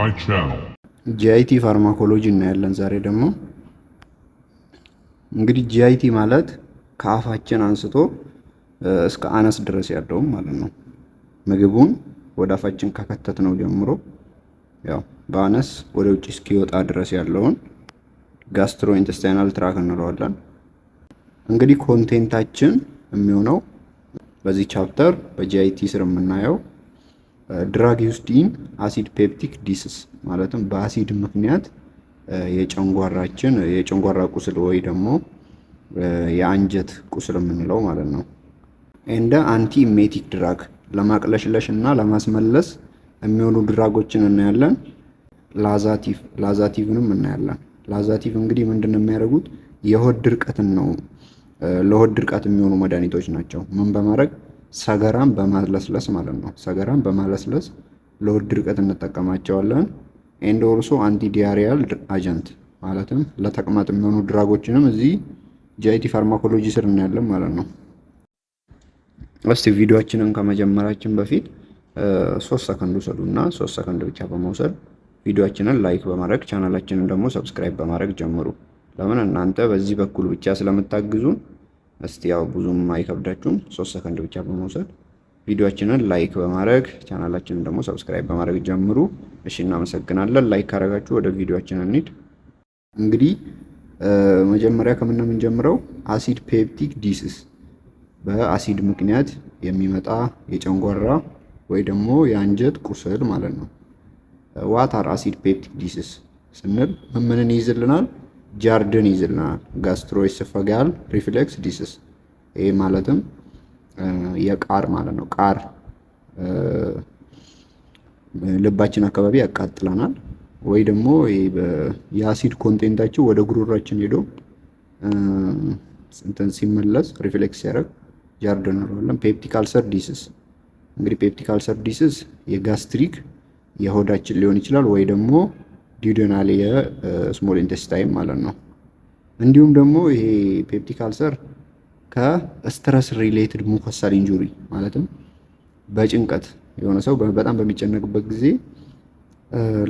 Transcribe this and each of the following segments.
my channel. ጂአይቲ ፋርማኮሎጂ እናያለን። ዛሬ ደግሞ እንግዲህ ጂአይቲ ማለት ከአፋችን አንስቶ እስከ አነስ ድረስ ያለው ማለት ነው። ምግቡን ወደ አፋችን ከከተት ነው ጀምሮ ያው በአነስ ወደ ውጭ እስኪወጣ ድረስ ያለውን ጋስትሮ ኢንተስታይናል ትራክ እንለዋለን። እንግዲህ ኮንቴንታችን የሚሆነው በዚህ ቻፕተር በጂአይቲ ስር የምናየው ድራግ ዩዝድ ኢን አሲድ ፔፕቲክ ዲስስ ማለትም በአሲድ ምክንያት የጨንጓራ ቁስል ወይ ደግሞ የአንጀት ቁስል የምንለው ማለት ነው። እንደ አንቲ ኢሜቲክ ድራግ ለማቅለሽለሽ እና ለማስመለስ የሚሆኑ ድራጎችን እናያለን። ላዛቲቭንም እናያለን። ላዛቲቭ እንግዲህ ምንድነው የሚያደርጉት? የሆድ ድርቀትን ነው። ለሆድ ድርቀት የሚሆኑ መድኃኒቶች ናቸው። ምን በማድረግ ሰገራን በማለስለስ ማለት ነው። ሰገራን በማለስለስ ለሆድ ድርቀት እንጠቀማቸዋለን። ኤንድ ኦልሶ አንቲ ዲያሪያል አጀንት ማለትም ለተቅማጥ የሚሆኑ ድራጎችንም እዚህ ጂአይቲ ፋርማኮሎጂ ስር እናያለን ማለት ነው። እስቲ ቪዲዮአችንን ከመጀመራችን በፊት 3 ሰከንድ ውሰዱና 3 ሰከንድ ብቻ በመውሰድ ቪዲዮአችንን ላይክ በማድረግ ቻናላችንን ደግሞ ሰብስክራይብ በማድረግ ጀምሩ። ለምን እናንተ በዚህ በኩል ብቻ ስለምታግዙን እስቲ ያው ብዙም አይከብዳችሁም። 3 ሰከንድ ብቻ በመውሰድ ቪዲዮአችንን ላይክ በማድረግ ቻናላችንን ደግሞ ሰብስክራይብ በማድረግ ጀምሩ። እሺ፣ እናመሰግናለን። ላይክ ካደረጋችሁ ወደ ቪዲዮአችን እንሂድ። እንግዲህ መጀመሪያ ከምን ነው የምንጀምረው? አሲድ ፔፕቲክ ዲስስ በአሲድ ምክንያት የሚመጣ የጨንጓራ ወይ ደግሞ የአንጀት ቁስል ማለት ነው። ዋት አር አሲድ ፔፕቲክ ዲስስ ስንል ምንን ይይዝልናል? ጃርድን ይይዝልናል። ጋስትሮኢሶፋጋል ሪፍሌክስ ዲስስ ይሄ ማለትም የቃር ማለት ነው። ቃር ልባችን አካባቢ ያቃጥለናል ወይ ደግሞ የአሲድ ኮንቴንታቸው ወደ ጉሮሯችን ሄዶ እንትን ሲመለስ ሪፍሌክስ ሲያደርግ ጃርድን እንለዋለን። ፔፕቲክ አልሰር ዲስስ እንግዲህ ፔፕቲክ አልሰር ዲስስ የጋስትሪክ የሆዳችን ሊሆን ይችላል ወይ ደግሞ ዲዩደናል የስሞል ኢንቴስታይን ማለት ነው። እንዲሁም ደግሞ ይሄ ፔፕቲክ አልሰር ከስትረስ ሪሌትድ ሙኮሳል ኢንጁሪ ማለትም በጭንቀት የሆነ ሰው በጣም በሚጨነቅበት ጊዜ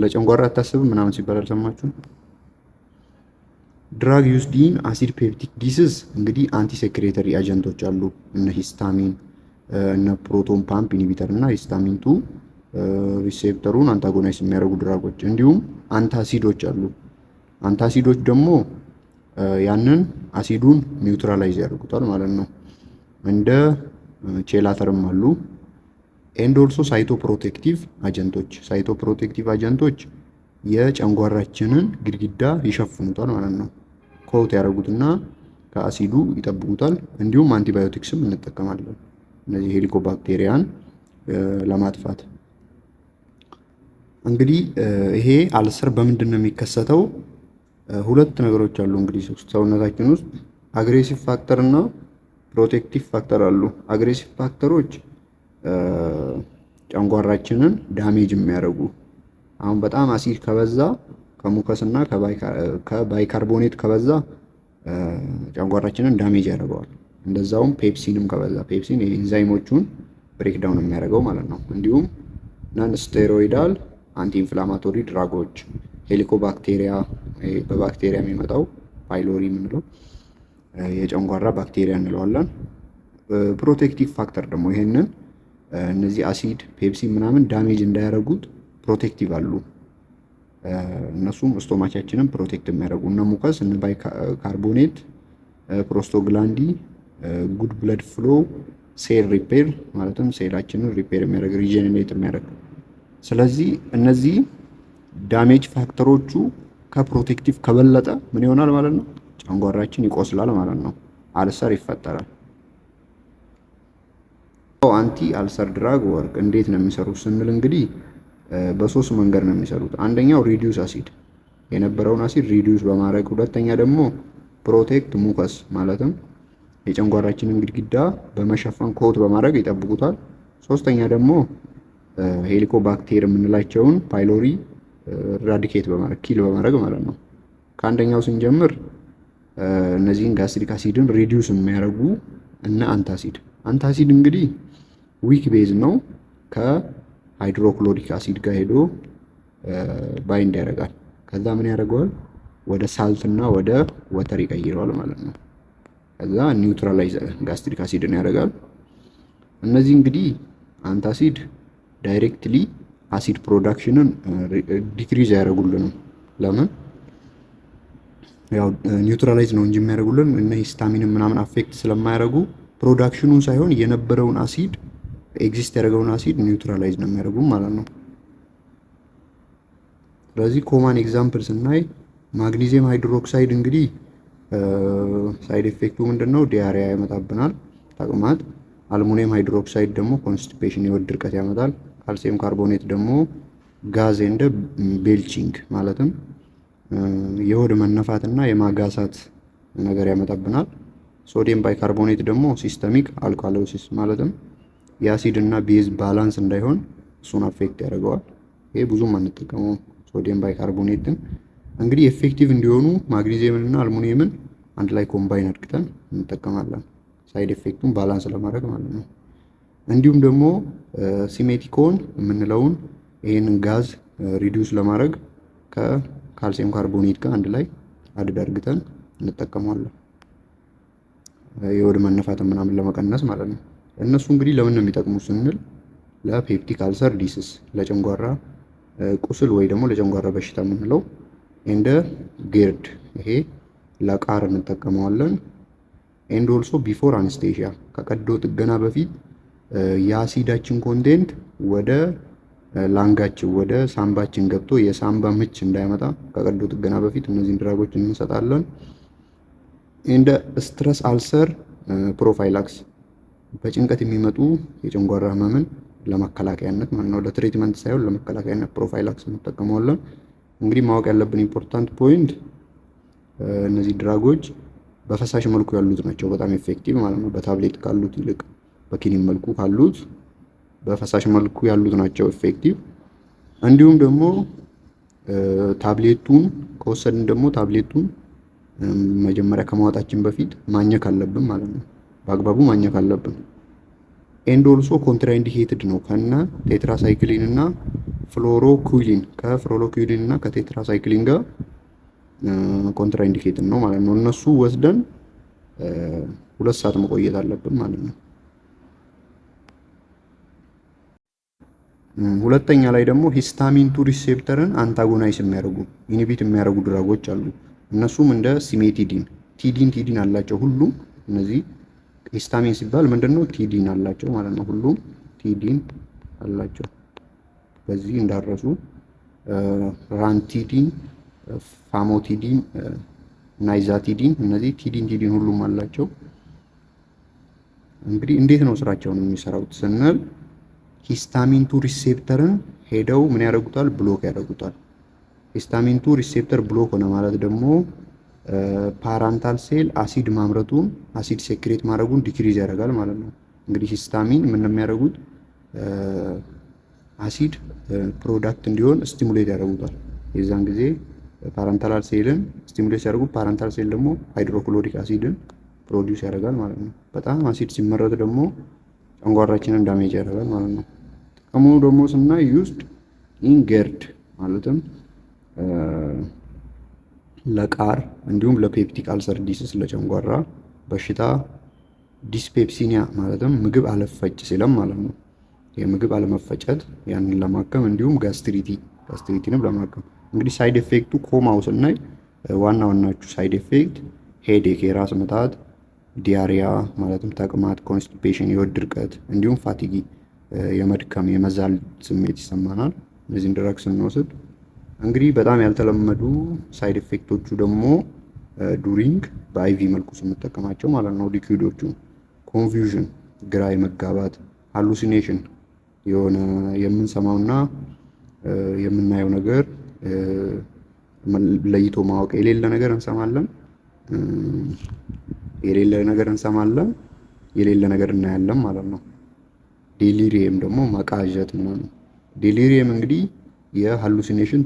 ለጨንጓራ አታስብም ምናምን ሲባል አልሰማችሁም? ድራግ ዩዝድ ኢን አሲድ ፔፕቲክ ዲስስ እንግዲህ አንቲ ሴክሬተሪ አጀንቶች አሉ። እነ ሂስታሚን እነ ፕሮቶን ፓምፕ ኢንሂቢተር እና ሂስታሚን 2 ሪሴፕተሩን አንታጎናይዝ የሚያደርጉ ድራጎች እንዲሁም አንታሲዶች አሉ። አንታሲዶች ደግሞ ያንን አሲዱን ኒውትራላይዝ ያደርጉታል ማለት ነው። እንደ ቼላተርም አሉ። ኤንድ ኦልሶ ሳይቶፕሮቴክቲቭ አጀንቶች የጨንጓራችንን ግድግዳ ይሸፍኑታል ማለት ነው። ኮት ያደርጉትና ከአሲዱ ይጠብቁታል። እንዲሁም አንቲባዮቲክስም እንጠቀማለን እነዚህ ሄሊኮባክቴሪያን ለማጥፋት። እንግዲህ ይሄ አልሰር በምንድን ነው የሚከሰተው? ሁለት ነገሮች አሉ እንግዲህ ሰውነታችን ውስጥ አግሬሲቭ ፋክተር እና ፕሮቴክቲቭ ፋክተር አሉ። አግሬሲቭ ፋክተሮች ጨንጓራችንን ዳሜጅ የሚያደርጉ አሁን በጣም አሲድ ከበዛ ከሙከስ እና ከባይካርቦኔት ከበዛ ጨንጓራችንን ዳሜጅ ያደርገዋል። እንደዛውም ፔፕሲንም ከበዛ ፔፕሲን የኢንዛይሞቹን ብሬክዳውን የሚያደርገው ማለት ነው። እንዲሁም ናን ስቴሮይዳል አንቲ ኢንፍላማቶሪ ድራጎች ሄሊኮባክቴሪያ በባክቴሪያ የሚመጣው ፓይሎሪ የምንለው የጨንጓራ ባክቴሪያ እንለዋለን። ፕሮቴክቲቭ ፋክተር ደግሞ ይሄንን እነዚህ አሲድ ፔፕሲ ምናምን ዳሜጅ እንዳያደርጉት ፕሮቴክቲቭ አሉ። እነሱም ስቶማቻችንን ፕሮቴክት የሚያደርጉ እነ ሙከስ እነ ባይካርቦኔት ፕሮስቶግላንዲ ጉድ ብለድ ፍሎ ሴል ሪፔር ማለትም ሴላችንን ሪፔር የሚያደርግ ሪጀነሬት የሚያደርግ። ስለዚህ እነዚህ ዳሜጅ ፋክተሮቹ ከፕሮቴክቲቭ ከበለጠ ምን ይሆናል ማለት ነው? ጨንጓራችን ይቆስላል ማለት ነው። አልሰር ይፈጠራል። አንቲ አልሰር ድራግ ወርክ እንዴት ነው የሚሰሩት ስንል እንግዲህ በሶስት መንገድ ነው የሚሰሩት። አንደኛው ሪዲዩስ አሲድ የነበረውን አሲድ ሪዲዩስ በማድረግ፣ ሁለተኛ ደግሞ ፕሮቴክት ሙከስ ማለትም የጨንጓራችንን ግድግዳ በመሸፈን ኮት በማድረግ ይጠብቁታል። ሶስተኛ ደግሞ ሄሊኮባክቴር የምንላቸውን ፓይሎሪ ራዲኬት በማድረግ ኪል በማድረግ ማለት ነው። ከአንደኛው ስንጀምር እነዚህን ጋስትሪክ አሲድን ሪዲዩስ የሚያደርጉ እና አንታሲድ እንግዲህ ዊክ ቤዝ ነው። ከሃይድሮክሎሪክ አሲድ ጋር ሄዶ ባይንድ ያደርጋል። ከዛ ምን ያደርገዋል? ወደ ሳልትና ወደ ወተር ይቀይረዋል ማለት ነው። ከዛ ኒውትራላይዝ ጋስትሪክ አሲድን ያደርጋል። እነዚህ እንግዲህ አንታሲድ ዳይሬክትሊ አሲድ ፕሮዳክሽንን ዲክሪዝ ያደርጉልንም። ለምን? ያው ኒውትራላይዝ ነው እንጂ የሚያደርጉልን እነ ሂስታሚንን ምናምን አፌክት ስለማያደርጉ ፕሮዳክሽኑን ሳይሆን የነበረውን አሲድ ኤግዚስት ያደረገውን አሲድ ኒውትራላይዝ ነው የሚያደርጉ ማለት ነው። ስለዚህ ኮማን ኤግዛምፕል ስናይ ማግኒዚየም ሃይድሮክሳይድ እንግዲህ ሳይድ ኤፌክቱ ምንድነው? ዲያሪያ ያመጣብናል፣ ተቅማጥ። አልሙኒየም ሃይድሮክሳይድ ደግሞ ኮንስቲፔሽን የሆድ ድርቀት ያመጣል። ካልሲየም ካርቦኔት ደግሞ ጋዝ እንደ ቤልቺንግ ማለትም የሆድ መነፋትና የማጋሳት ነገር ያመጣብናል። ሶዲየም ባይካርቦኔት ደግሞ ሲስተሚክ አልካሎሲስ ማለትም የአሲድ እና ቤዝ ባላንስ እንዳይሆን እሱን አፌክት ያደርገዋል። ይሄ ብዙም አንጠቀመው ሶዲየም ባይካርቦኔትን። እንግዲህ ኤፌክቲቭ እንዲሆኑ ማግኒዚየምን እና አልሙኒየምን አንድ ላይ ኮምባይን አድርገን እንጠቀማለን፣ ሳይድ ኤፌክቱን ባላንስ ለማድረግ ማለት ነው። እንዲሁም ደግሞ ሲሜቲኮን የምንለውን ይህንን ጋዝ ሪዲዩስ ለማድረግ ከካልሲየም ካርቦኔት ጋር አንድ ላይ አድድ አድርገን እንጠቀመዋለን፣ የሆድ መነፋትን ምናምን ለመቀነስ ማለት ነው። እነሱ እንግዲህ ለምን ነው የሚጠቅሙ ስንል ለፔፕቲክ አልሰር ዲስስ፣ ለጨንጓራ ቁስል ወይ ደግሞ ለጨንጓራ በሽታ የምንለው እንደ ጌርድ፣ ይሄ ለቃር እንጠቀመዋለን። ኤንድ ኦልሶ ቢፎር አንስቴሽያ፣ ከቀዶ ጥገና በፊት የአሲዳችን ኮንቴንት ወደ ላንጋችን ወደ ሳምባችን ገብቶ የሳምባ ምች እንዳይመጣ ከቀዶ ጥገና በፊት እነዚህን ድራጎች እንሰጣለን። እንደ ስትረስ አልሰር ፕሮፋይላክስ፣ በጭንቀት የሚመጡ የጨንጓራ ህመምን ለመከላከያነት ማለት ነው። ለትሪትመንት ሳይሆን ለመከላከያነት ፕሮፋይላክስ እንጠቀመዋለን። እንግዲህ ማወቅ ያለብን ኢምፖርታንት ፖይንት እነዚህ ድራጎች በፈሳሽ መልኩ ያሉት ናቸው በጣም ኤፌክቲቭ ማለት ነው። በታብሌት ካሉት ይልቅ በኪኒን መልኩ ካሉት በፈሳሽ መልኩ ያሉት ናቸው ኤፌክቲቭ። እንዲሁም ደግሞ ታብሌቱን ከወሰድን ደግሞ ታብሌቱን መጀመሪያ ከማውጣችን በፊት ማኘክ አለብን ማለት ነው። በአግባቡ ማኘክ አለብን። ኤንድ ኦልሶ ኮንትራኢንዲኬትድ ነው ከነ ቴትራሳይክሊን እና ፍሎሮኩዊሊን፣ ከፍሎሮኩዊሊን እና ከቴትራሳይክሊን ጋር ኮንትራኢንዲኬትድ ነው ማለት ነው። እነሱ ወስደን 2 ሰዓት መቆየት አለብን ማለት ነው። ሁለተኛ ላይ ደግሞ ሂስታሚን 2 ሪሴፕተርን አንታጎናይስ የሚያደርጉ ኢኒቢት የሚያደርጉ ድራጎች አሉ። እነሱም እንደ ሲሜቲዲን፣ ቲዲን አላቸው ሁሉም እነዚህ። ሂስታሚን ሲባል ምንድነው? ቲዲን አላቸው ማለት ነው። ሁሉም ቲዲን አላቸው። በዚህ እንዳረሱ ራንቲዲን፣ ፋሞቲዲን፣ ናይዛቲዲን፣ እነዚህ ቲዲን ሁሉም አላቸው። እንግዲህ እንዴት ነው ስራቸውን የሚሰራውት ስንል ሂስታሚን 2 ሪሴፕተርን ሄደው ምን ያደርጉታል? ብሎክ ያደርጉታል። ሂስታሚን 2 ሪሴፕተር ብሎክ ሆነ ማለት ደግሞ ፓራንታል ሴል አሲድ ማምረቱን አሲድ ሴክሬት ማድረጉን ዲክሪዝ ያደርጋል ማለት ነው። እንግዲህ ሂስታሚን ምን የሚያደርጉት አሲድ ፕሮዳክት እንዲሆን ስቲሙሌት ያደርጉታል። የዛን ጊዜ ፓራንታል ሴልን ስቲሙሌት ሲያደርጉ ፓራንታል ሴል ደግሞ ሃይድሮክሎሪክ አሲድን ፕሮዲውስ ያደርጋል ማለት ነው። በጣም አሲድ ሲመረት ደግሞ ጨንጓራችንን ዳሜጅ ያደርጋል ማለት ነው። ጥቅሙ ደግሞ ስናይ ዩዝድ ኢን ገርድ ማለትም ለቃር እንዲሁም ለፔፕቲክ አልሰር ዲስስ፣ ለጨንጓራ በሽታ፣ ዲስፔፕሲኒያ ማለትም ምግብ አለፈጭ ሲለም ማለት ነው። የምግብ አለመፈጨት ያንን ለማከም እንዲሁም ጋስትሪቲንም ለማከም። እንግዲህ ሳይድ ኤፌክቱ ኮማው ስናይ ዋና ዋናዎቹ ሳይድ ኤፌክት ሄዴክ፣ የራስ ምታት፣ ዲያሪያ ማለትም ተቅማጥ፣ ኮንስቲፔሽን፣ የሆድ ድርቀት እንዲሁም ፋቲጊ፣ የመድከም የመዛል ስሜት ይሰማናል እነዚህን ድራግ ስንወስድ። እንግዲህ በጣም ያልተለመዱ ሳይድ ኤፌክቶቹ ደግሞ ዱሪንግ በአይቪ መልኩ ስንጠቀማቸው ማለት ነው ሊኩዊዶቹ፣ ኮንፊውዥን፣ ግራ የመጋባት፣ ሃሉሲኔሽን፣ የሆነ የምንሰማውና የምናየው ነገር ለይቶ ማወቅ፣ የሌለ ነገር እንሰማለን፣ የሌለ ነገር እናያለን ማለት ነው። ዴሊሪየም ደግሞ መቃዠት ነው። ዴሊሪየም እንግዲህ የሃሉሲኔሽን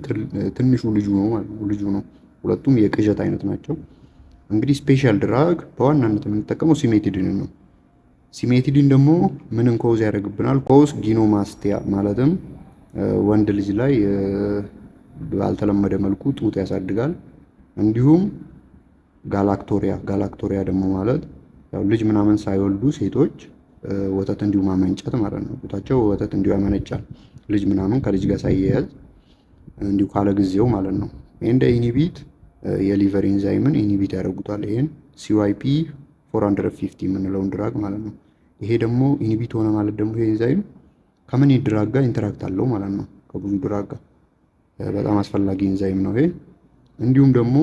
ትንሹ ልጁ ነው። ሁለቱም የቅዠት አይነት ናቸው። እንግዲህ ስፔሻል ድራግ በዋናነት የምንጠቀመው ሲሜቲዲን ነው። ሲሜቲዲን ደግሞ ምንን ኮዝ ያደርግብናል? ኮዝ ጊኖማስቲያ ማለትም ወንድ ልጅ ላይ ባልተለመደ መልኩ ጡት ያሳድጋል። እንዲሁም ጋላክቶሪያ ደግሞ ማለት ያው ልጅ ምናምን ሳይወልዱ ሴቶች ወተት እንዲሁ ማመንጨት ማለት ነው። ጡታቸው ወተት እንዲሁ ያመነጫል። ልጅ ምናምን ከልጅ ጋር ሳይያያዝ እንዲሁ ካለ ጊዜው ማለት ነው። እንደ ኢኒቢት የሊቨር ኢንዛይምን ኢኒቢት ያደርጉታል። ይሄን ሲዋይፒ 450 የምንለውን ድራግ ማለት ነው። ይሄ ደግሞ ኢኒቢት ሆነ ማለት ደግሞ ይሄ ኢንዛይም ከምን ድራግ ጋር ኢንተራክት አለው ማለት ነው። ከብዙ ድራግ ጋር በጣም አስፈላጊ ኢንዛይም ነው ይሄ። እንዲሁም ደግሞ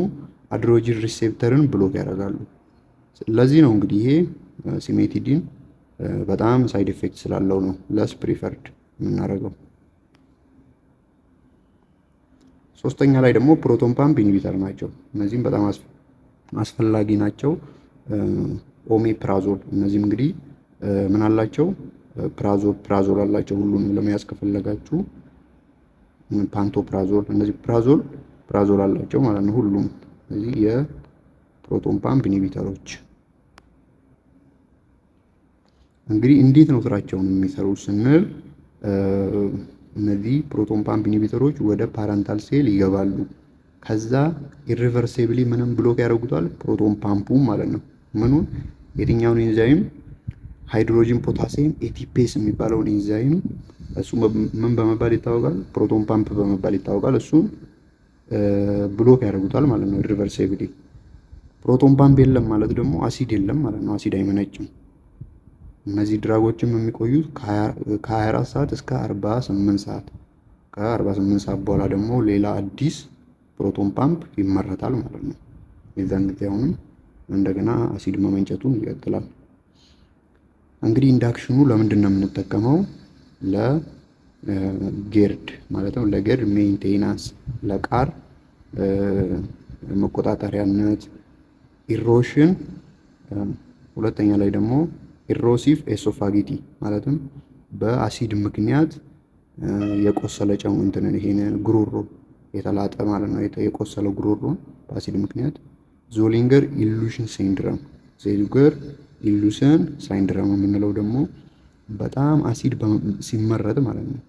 አድሮጂን ሪሴፕተርን ብሎክ ያደርጋሉ። ለዚህ ነው እንግዲህ ይሄ ሲሜቲዲን በጣም ሳይድ ኢፌክት ስላለው ነው ለስ ፕሪፈርድ የምናደርገው። ሶስተኛ ላይ ደግሞ ፕሮቶን ፓምፕ ኢንሂቢተር ናቸው። እነዚህም በጣም አስፈላጊ ናቸው። ኦሜፕራዞል፣ እነዚህም እንግዲህ ምን አላቸው? ፕራዞል አላቸው። ሁሉንም ለመያዝ ከፈለጋችሁ ፓንቶፕራዞል፣ እነዚህ ፕራዞል አላቸው ማለት ነው ሁሉም። እዚህ የፕሮቶን ፓምፕ ኢንሂቢተሮች እንግዲህ እንዴት ነው ስራቸውን የሚሰሩ ስንል እነዚህ ፕሮቶን ፓምፕ ኢንሂቢተሮች ወደ ፓረንታል ሴል ይገባሉ። ከዛ ኢሪቨርሲብሊ ምንም ብሎክ ያደርጉታል፣ ፕሮቶን ፓምፑ ማለት ነው። ምኑን? የትኛውን ኢንዛይም? ሃይድሮጂን ፖታሲየም ኤቲፔስ የሚባለውን ኢንዛይም። እሱ ምን በመባል ይታወቃል? ፕሮቶን ፓምፕ በመባል ይታወቃል። እሱን ብሎክ ያደርጉታል ማለት ነው ኢሪቨርሲብሊ። ፕሮቶን ፓምፕ የለም ማለት ደግሞ አሲድ የለም ማለት ነው። አሲድ አይመነጭም። እነዚህ ድራጎችም የሚቆዩት ከ24 ሰዓት እስከ 48 ሰዓት። ከ48 ሰዓት በኋላ ደግሞ ሌላ አዲስ ፕሮቶን ፓምፕ ይመረታል ማለት ነው። የዛን ጊዜ አሁንም እንደገና አሲድ መመንጨቱን ይቀጥላል። እንግዲህ ኢንዳክሽኑ ለምንድን ነው የምንጠቀመው? ለጌርድ ማለትም ለጌርድ ሜንቴናንስ፣ ለቃር መቆጣጠሪያነት፣ ኢሮሽን፣ ሁለተኛ ላይ ደግሞ ኢሮሲቭ ኤሶፋጊቲ ማለትም በአሲድ ምክንያት የቆሰለ እንትንን ይሄን ጉሮሮ የተላጠ ማለት ነው። የቆሰለ ጉሮሮን በአሲድ ምክንያት ዞሊንገር ኢሉሽን ሲንድረም የምንለው ደግሞ በጣም አሲድ ሲመረት ማለት ነው።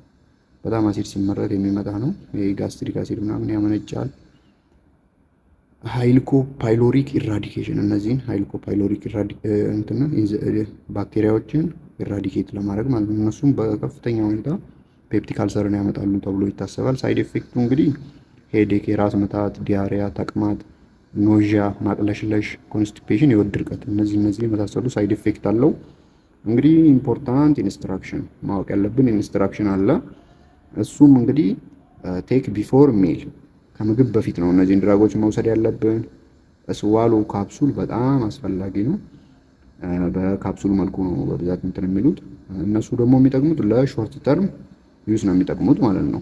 በጣም አሲድ ሲመረት የሚመጣ ነው። የጋስትሪክ አሲድ ምናምን ያመነጫል። ሃይልኮፓይሎሪክ ኢራዲኬሽን፣ እነዚህን ሃይልኮፓይሎሪክ ባክቴሪያዎችን ኢራዲኬት ለማድረግ ማለት ነው። እነሱም በከፍተኛ ሁኔታ ፔፕቲክ አልሰርን ያመጣሉ ተብሎ ይታሰባል። ሳይድ ኤፌክቱ እንግዲህ ሄዴክ፣ የራስ ምታት፣ ዲያሪያ፣ ተቅማጥ፣ ኖዣ፣ ማቅለሽለሽ፣ ኮንስቲፔሽን፣ የሆድ ድርቀት፣ እነዚህ የመሳሰሉ ሳይድ ኤፌክት አለው። እንግዲህ ኢምፖርታንት ኢንስትራክሽን ማወቅ ያለብን ኢንስትራክሽን አለ። እሱም እንግዲህ ቴክ ቢፎር ሜል፣ ከምግብ በፊት ነው እነዚህን ድራጎች መውሰድ ያለብን። ስዋሎ ካፕሱል በጣም አስፈላጊ ነው። በካፕሱል መልኩ ነው በብዛት እንትን የሚሉት። እነሱ ደግሞ የሚጠቅሙት ለሾርት ተርም ዩዝ ነው የሚጠቅሙት ማለት ነው።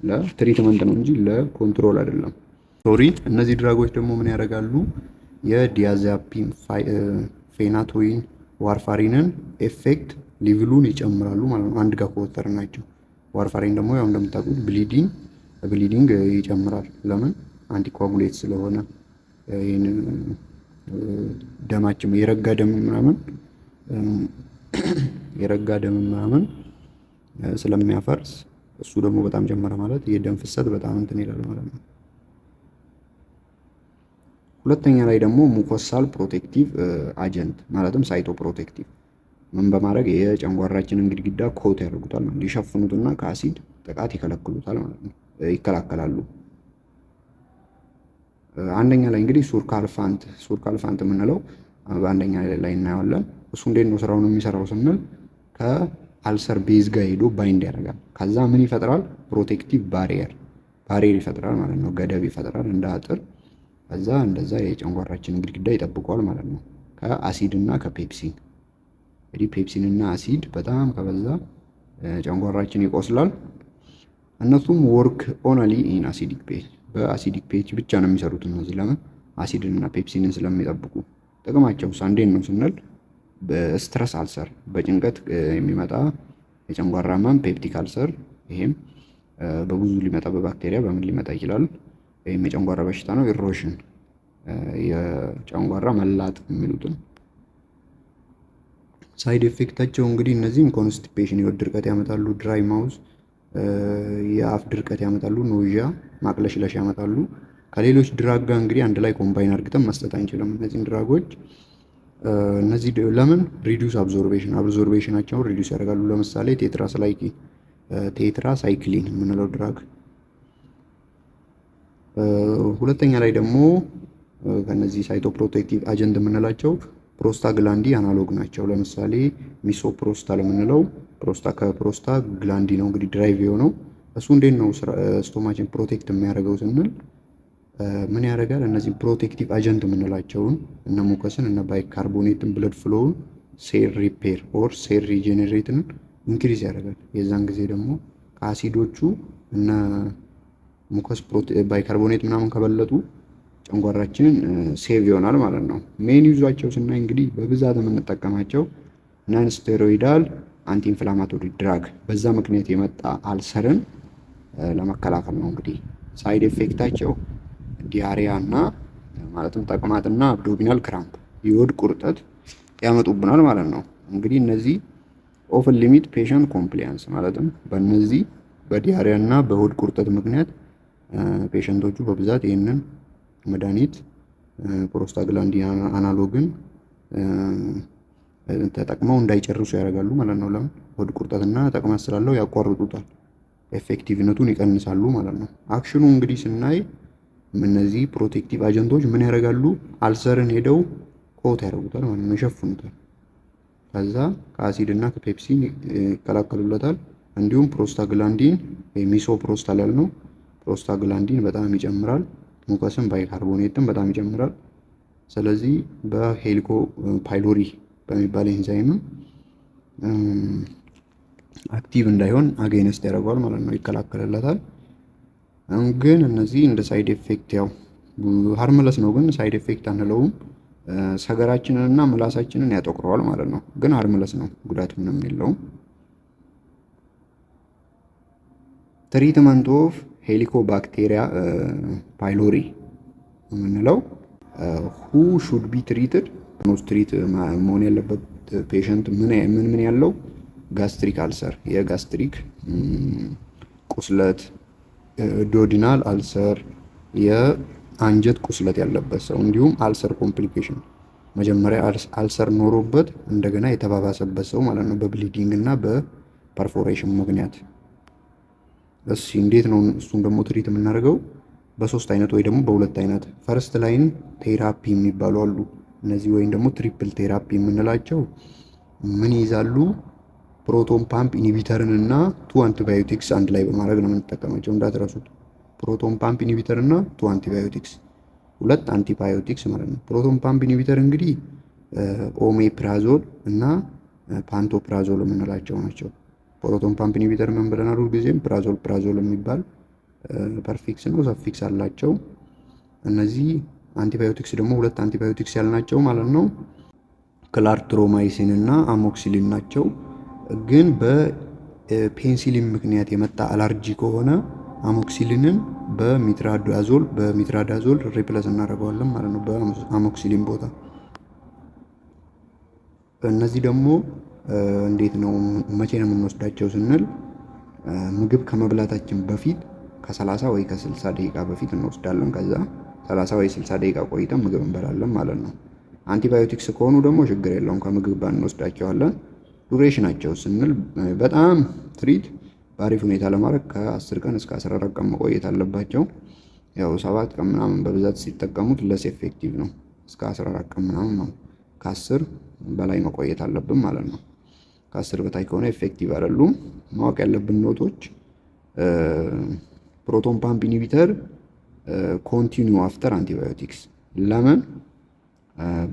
ለትሪትመንት ነው እንጂ ለኮንትሮል አይደለም። እነዚህ ድራጎች ደግሞ ምን ያደርጋሉ? የዲያዛፒን ፌናቶይን ዋርፋሪንን ኤፌክት ሊቭሉን ይጨምራሉ ማለት ነው። አንድ ጋር ከወጠር ናቸው። ዋርፋሪን ደግሞ ያው እንደምታውቁት ብሊዲንግ ይጨምራል። ለምን? አንቲኮአጉሌት ስለሆነ ይህን ደማችን የረጋ ደም ምናምን ስለሚያፈርስ እሱ ደግሞ በጣም ጨመረ ማለት የደም ፍሰት በጣም እንትን ይላል ማለት ነው። ሁለተኛ ላይ ደግሞ ሙኮሳል ፕሮቴክቲቭ አጀንት ማለትም ሳይቶ ፕሮቴክቲቭ ምን በማድረግ የጨንጓራችንን ግድግዳ ኮት ያደርጉታል ማለት ነው። ይሸፍኑትና ከአሲድ ጥቃት ይከለክሉታል ማለት ነው፣ ይከላከላሉ። አንደኛ ላይ እንግዲህ ሱርካልፋንት የምንለው በአንደኛ ላይ እናየዋለን። እሱ እንዴት ነው ስራውን የሚሰራው ስንል ከአልሰር ቤዝ ጋር ሄዶ ባይንድ ያደርጋል። ከዛ ምን ይፈጥራል? ፕሮቴክቲቭ ባሪየር ይፈጥራል ማለት ነው። ገደብ ይፈጥራል እንደ አጥር። ከዛ እንደዛ የጨንጓራችንን ግድግዳ ይጠብቀዋል ማለት ነው፣ ከአሲድ እና ከፔፕሲን። እንግዲህ ፔፕሲን እና አሲድ በጣም ከበዛ ጨንጓራችን ይቆስላል። እነሱም ወርክ ኦንሊ ኢን አሲዲክ ፔጅ፣ በአሲዲክ ፔጅ ብቻ ነው የሚሰሩት እነዚህ። ለምን? አሲድን እና ፔፕሲንን ስለሚጠብቁ። ጥቅማቸው እንዴት ነው ስንል በስትረስ አልሰር፣ በጭንቀት የሚመጣ የጨንጓራ ህመም ፔፕቲክ አልሰር፣ ይሄም በብዙ ሊመጣ በባክቴሪያ በምን ሊመጣ ይችላል? ይህም የጨንጓራ በሽታ ነው። ኢሮሽን፣ የጨንጓራ መላጥ የሚሉትን ሳይድ ኤፌክታቸው እንግዲህ እነዚህም ኮንስቲፔሽን፣ የሆድ ድርቀት ያመጣሉ። ድራይ ማውዝ፣ የአፍ ድርቀት ያመጣሉ፣ ኖዣ ማቅለሽለሽ ያመጣሉ። ከሌሎች ድራግ ጋር እንግዲህ አንድ ላይ ኮምባይን አድርገን መስጠት አንችልም እነዚህን ድራጎች። እነዚህ ለምን ሪዲዩስ አብዞርቤሽናቸውን ሪዲዩስ ያደርጋሉ። ለምሳሌ ቴትራሳይክሊን የምንለው ድራግ። ሁለተኛ ላይ ደግሞ ከነዚህ ሳይቶፕሮቴክቲቭ አጀንት የምንላቸው ፕሮስታግላንዲ አናሎግ ናቸው። ለምሳሌ ሚሶፕሮስታል የምንለው ከፕሮስታ ግላንዲ ነው እንግዲህ ድራይቭ የሆነው እሱ። እንዴት ነው ስቶማችን ፕሮቴክት የሚያደርገው ስንል ምን ያደርጋል? እነዚህ ፕሮቴክቲቭ አጀንት የምንላቸውን እነ ሙከስን እነ ባይካርቦኔትን ብለድ ፍሎውን ሴል ሪፔር ኦር ሴል ሪጀኔሬትን ኢንክሪዝ ያደርጋል። የዛን ጊዜ ደግሞ ከአሲዶቹ እነ ሙከስ ባይካርቦኔት ምናምን ከበለጡ ጨንጓራችንን ሴቭ ይሆናል ማለት ነው። ሜን ዩዛቸው ስናይ እንግዲህ በብዛት የምንጠቀማቸው ናን ስቴሮይዳል አንቲ ኢንፍላማቶሪ ድራግ በዛ ምክንያት የመጣ አልሰርን ለመከላከል ነው። እንግዲህ ሳይድ ኤፌክታቸው ዲያሪያ እና ማለትም ተቅማጥና አብዶሚናል ክራምፕ የሆድ ቁርጠት ያመጡብናል ማለት ነው። እንግዲህ እነዚህ ኦፍን ሊሚት ፔሸንት ኮምፕሊያንስ ማለትም በእነዚህ በዲያሪያ እና በሆድ ቁርጠት ምክንያት ፔሸንቶቹ በብዛት ይህንን መድኃኒት ፕሮስታግላንዲን አናሎግን ተጠቅመው እንዳይጨርሱ ያደርጋሉ ማለት ነው። ለምን? ሆድ ቁርጠትና ተቅማጥ ስላለው ያቋርጡታል፣ ኤፌክቲቭነቱን ይቀንሳሉ ማለት ነው። አክሽኑ እንግዲህ ስናይ እነዚህ ፕሮቴክቲቭ አጀንቶች ምን ያደርጋሉ? አልሰርን ሄደው ኮት ያደርጉታል ማለት ነው፣ ይሸፍኑታል። ከዛ ከአሲድ እና ከፔፕሲን ይከላከሉለታል። እንዲሁም ፕሮስታግላንዲን ሚሶፕሮስታል ያልነው ፕሮስታግላንዲን በጣም ይጨምራል፣ ሙከስን ባይካርቦኔትን በጣም ይጨምራል። ስለዚህ በሄሊኮ ፓይሎሪ በሚባል ኤንዛይምም አክቲቭ እንዳይሆን አጌንስት ያደርገዋል ማለት ነው፣ ይከላከልለታል። ግን እነዚህ እንደ ሳይድ ኤፌክት ያው ሃርምለስ ነው፣ ግን ሳይድ ኤፌክት አንለውም። ሰገራችንን እና ምላሳችንን ያጠቁረዋል ማለት ነው። ግን ሃርምለስ ነው፣ ጉዳት ምንም የለውም። ትሪትመንት ኦፍ ሄሊኮባክቴሪያ ፓይሎሪ የምንለው ሁ ሹድ ቢ ትሪትድ ትሪት መሆን ያለበት ፔሸንት ምን ያለው ጋስትሪክ አልሰር፣ የጋስትሪክ ቁስለት፣ ዶዲናል አልሰር፣ የአንጀት ቁስለት ያለበት ሰው እንዲሁም አልሰር ኮምፕሊኬሽን መጀመሪያ አልሰር ኖሮበት እንደገና የተባባሰበት ሰው ማለት ነው፣ በብሊዲንግ እና በፐርፎሬሽን ምክንያት። እሺ እንዴት ነው እሱን ደግሞ ትሪት የምናደርገው? በሶስት አይነት ወይ ደግሞ በሁለት አይነት ፈርስት ላይን ቴራፒ የሚባሉ አሉ። እነዚህ ወይም ደግሞ ትሪፕል ቴራፒ የምንላቸው ምን ይይዛሉ? ፕሮቶን ፓምፕ ኢኒቢተርን እና 2 አንቲባዮቲክስ አንድ ላይ በማድረግ ነው የምንጠቀማቸው፣ እንዳትረሱት። ፕሮቶን ፓምፕ ኢኒቢተር እና 2 አንቲባዮቲክስ፣ 2 አንቲባዮቲክስ ማለት ነው። ፕሮቶን ፓምፕ ኢኒቢተር እንግዲህ ኦሜፕራዞል እና ፓንቶፕራዞል የምንላቸው ናቸው። ፕሮቶን ፓምፕ ኢኒቢተር ምን ብለናል? ሁልጊዜም ፕራዞል የሚባል ፐርፊክስ ነው፣ ሰፊክስ አላቸው። እነዚህ አንቲባዮቲክስ ደግሞ 2 አንቲባዮቲክስ ያልናቸው ማለት ነው ክላርትሮማይሲን እና አሞክሲሊን ናቸው። ግን በፔንሲሊን ምክንያት የመጣ አላርጂ ከሆነ አሞክሲሊንን በሚትራዳዞል ሪፕለስ እናደርገዋለን ማለት ነው፣ በአሞክሲሊን ቦታ። እነዚህ ደግሞ እንዴት ነው መቼ ነው የምንወስዳቸው ስንል ምግብ ከመብላታችን በፊት ከ30 ወይ ከ60 ደቂቃ በፊት እንወስዳለን። ከዛ 30 ወይ 60 ደቂቃ ቆይተን ምግብ እንበላለን ማለት ነው። አንቲባዮቲክስ ከሆኑ ደግሞ ችግር የለውም፣ ከምግብ ጋር እንወስዳቸዋለን። ዱሬሽናቸው ስንል በጣም ትሪት በአሪፍ ሁኔታ ለማድረግ ከ10 ቀን እስከ 14 ቀን መቆየት አለባቸው። ያው 7 ቀን ምናምን በብዛት ሲጠቀሙት ለስ ኤፌክቲቭ ነው። እስከ 14 ቀን ምናምን ነው፣ ከ10 በላይ መቆየት አለብን ማለት ነው። ከ10 በታይ ከሆነ ኤፌክቲቭ አይደሉም። ማወቅ ያለብን ኖቶች ፕሮቶን ፓምፕ ኢኒቢተር ኮንቲኒው አፍተር አንቲባዮቲክስ። ለምን?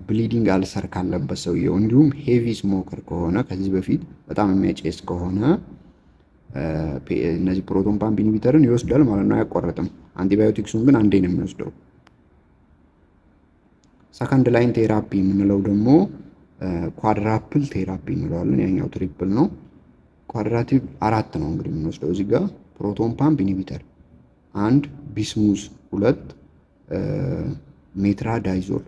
ብሊዲንግ አልሰር ካለበት ሰውየው እንዲሁም ሄቪ ስሞከር ከሆነ ከዚህ በፊት በጣም የሚያጨስ ከሆነ እነዚህ ፕሮቶን ፓምፕ ኢኒቢተርን ይወስዳል ማለት ነው፣ አያቋርጥም። አንቲባዮቲክሱን ግን አንዴ ነው የሚወስደው። ሰከንድ ላይን ቴራፒ የምንለው ደግሞ ኳድራፕል ቴራፒ እንለዋለን። ያኛው ትሪፕል ነው። ኳድራቲቭ 4 ነው እንግዲህ የምንወስደው እዚህ ጋር ፕሮቶን ፓምፕ ኢኒቢተር 1፣ ቢስሙዝ 2፣ ሜትራዳይዞል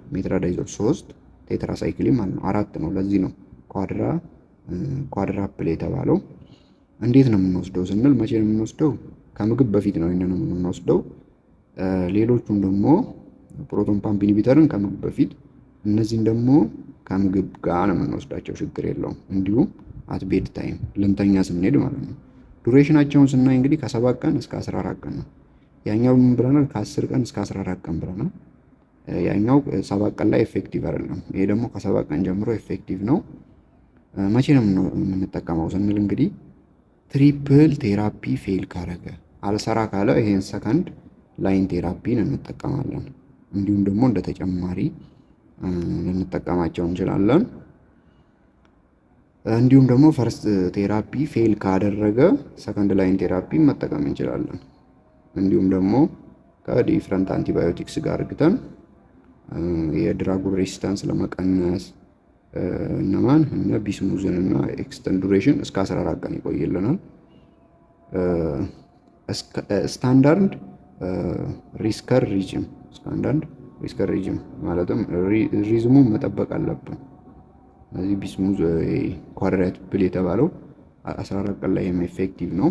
3፣ ቴትራሳይክሊን ማለት ነው 4 ነው። ለዚህ ነው ኳድራፕል የተባለው። እንዴት ነው የምንወስደው ስንል መቼ ነው የምንወስደው? ከምግብ በፊት ነው ይህንን የምንወስደው። ሌሎቹም ደግሞ ፕሮቶን ፓምፕ ኢንሂቢተርን ከምግብ በፊት፣ እነዚህን ደግሞ ከምግብ ጋር ነው የምንወስዳቸው፣ ችግር የለውም። እንዲሁም አት ቤድ ታይም ልንተኛ ስንሄድ ማለት ነው። ዱሬሽናቸውን ስናይ እንግዲህ ከ7 ቀን እስከ 14 ቀን ነው። ያኛው ምን ብለናል? ከ10 ቀን እስከ 14 ቀን ብለናል። ያኛው 7 ቀን ላይ ኤፌክቲቭ አይደለም። ይሄ ደግሞ ከ7 ቀን ጀምሮ ኤፌክቲቭ ነው። መቼ ነው የምንጠቀመው ስንል እንግዲህ ትሪፕል ቴራፒ ፌል ካረገ አልሰራ ካለ ይሄን ሰከንድ ላይን ቴራፒን እንጠቀማለን። እንዲሁም ደግሞ እንደ ተጨማሪ ልንጠቀማቸው እንችላለን። እንዲሁም ደግሞ ፈርስት ቴራፒ ፌል ካደረገ ሰከንድ ላይን ቴራፒ መጠቀም እንችላለን። እንዲሁም ደግሞ ከዲፍረንት አንቲባዮቲክስ ጋር አድርገን የድራጉን ሬሲስታንስ ለመቀነስ እነ ቢስሙዝን እና ኤክስተንድ ዱሬሽን እስከ 14 ቀን ይቆይልናል። ስታንዳርድ ሪስከር ሪጅም ማለትም ሪዝሙን መጠበቅ አለብን። ስለዚህ ቢስሙዝ ኳድራት ብል የተባለው 14 ቀን ላይ ኤፌክቲቭ ነው።